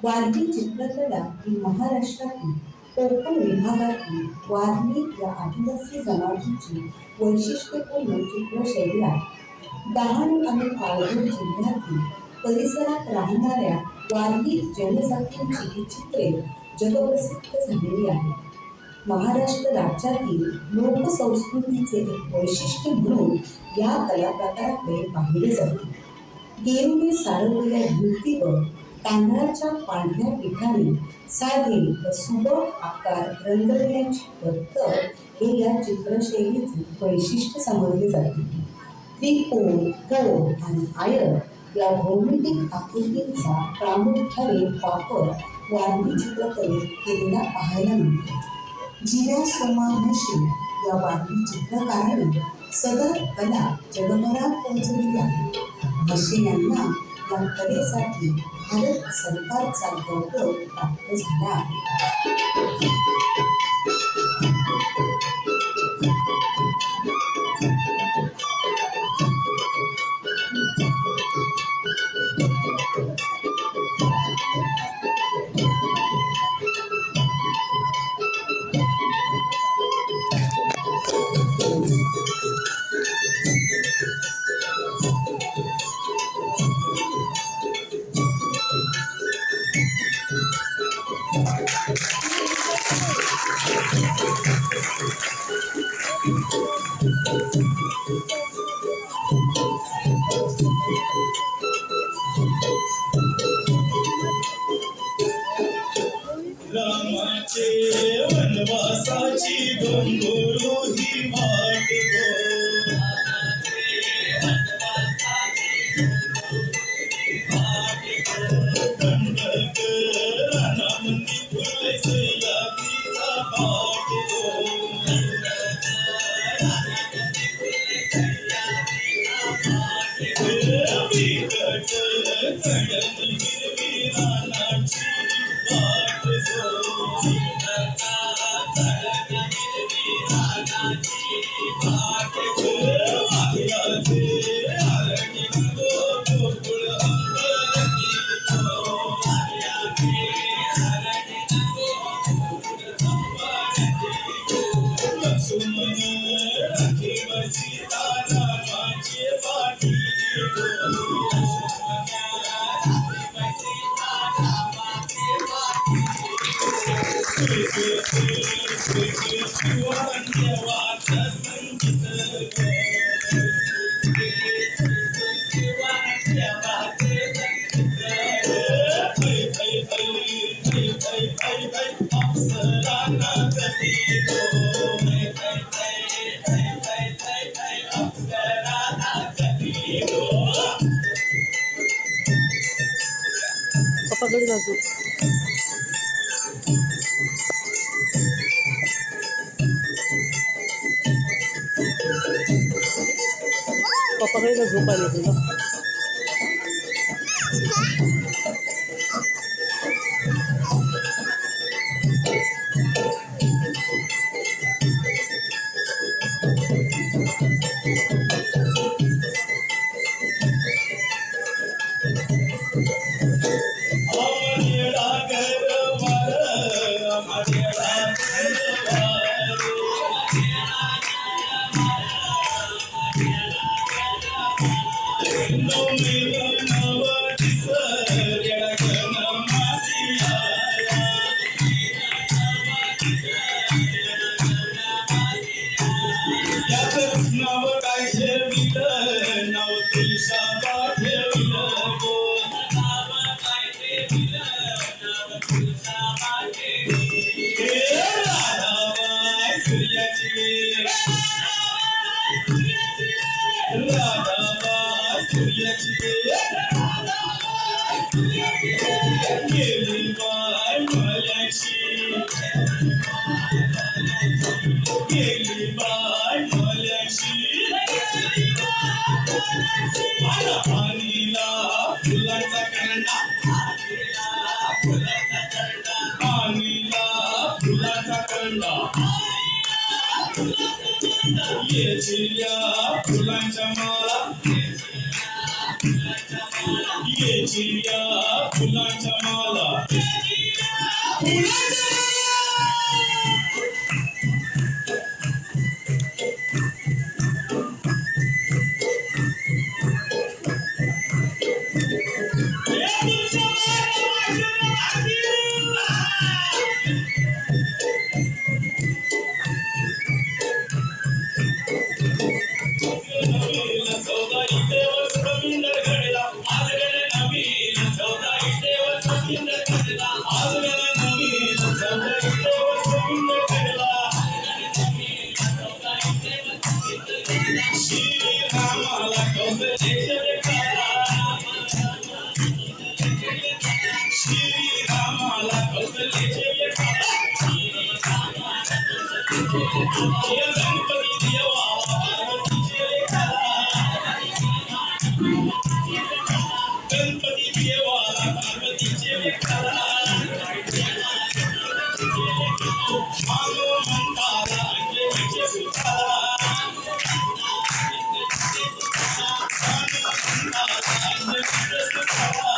वारली चित्रकला ही महाराष्ट्रातील कोकण विभागातील वारली या आदिवासी जमातीची वैशिष्ट्यपूर्ण चित्रशैली आहे. डहाणू आणि पालघर जिल्ह्यातील परिसरात राहणाऱ्या वारली जनजातींची ही चित्रे जगप्रसिद्ध झालेली आहेत. महाराष्ट्र राज्यातील लोकसंस्कृतीचे एक वैशिष्ट्य म्हणून या कलाप्रकाराकडे पाहिले जाते. गेरुने सारवलेल्या भिंतीवर तांदळाच्या पांढऱ्या पिठाने साधे व सुबक आकार रंगविण्याची पद्धत हे या चित्रशैलीचे वैशिष्ट्य समजले जाते. त्रिकोण, गोल आणि आयत या भौमितिक आकृतींचा प्रामुख्याने वापर वारली चित्रकलेत केलेला पाहायला मिळतो. जिव्या सोमा म्हशी या वारली चित्रकाराने सदर कला जगभरात पोहोचवली आहे. म्हशी यांना या कलेसाठी भारत सरकारचा गौरव प्राप्त झाला आहे. रामाचे वनवासाची घोंगुरू ही वाट गो. दंडक रानामंदी फुले सह्याद्रीचा पाट गो. बिकट चढत हिरवी रानाची वाट गो. पकड जातो. पप्पाकडे झोप आली तुला. नाव काय ठेविलं नाव तुझा गेली बाय मल्याची गेली बाय मल्याची आणीला फुलांचा करंडा आणीला फुलांचा करंडा ये चिल्या फुलांच्या माला ये चिल्या फुलांच्या माला फुलांच्या गणपती देवाला पार्वतीचे लेकरा हनुमंताला अंजनीचे सुतारा हनुमंताला अंजनीचे सुतारा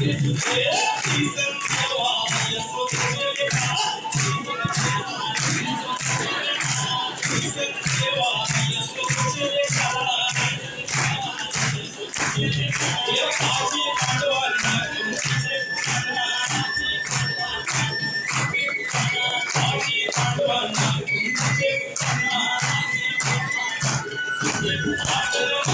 श्रीसन देवा यशोदेचे लेकरा श्रीसन देवा यशोदेचे लेकरा ये पाची पांडवा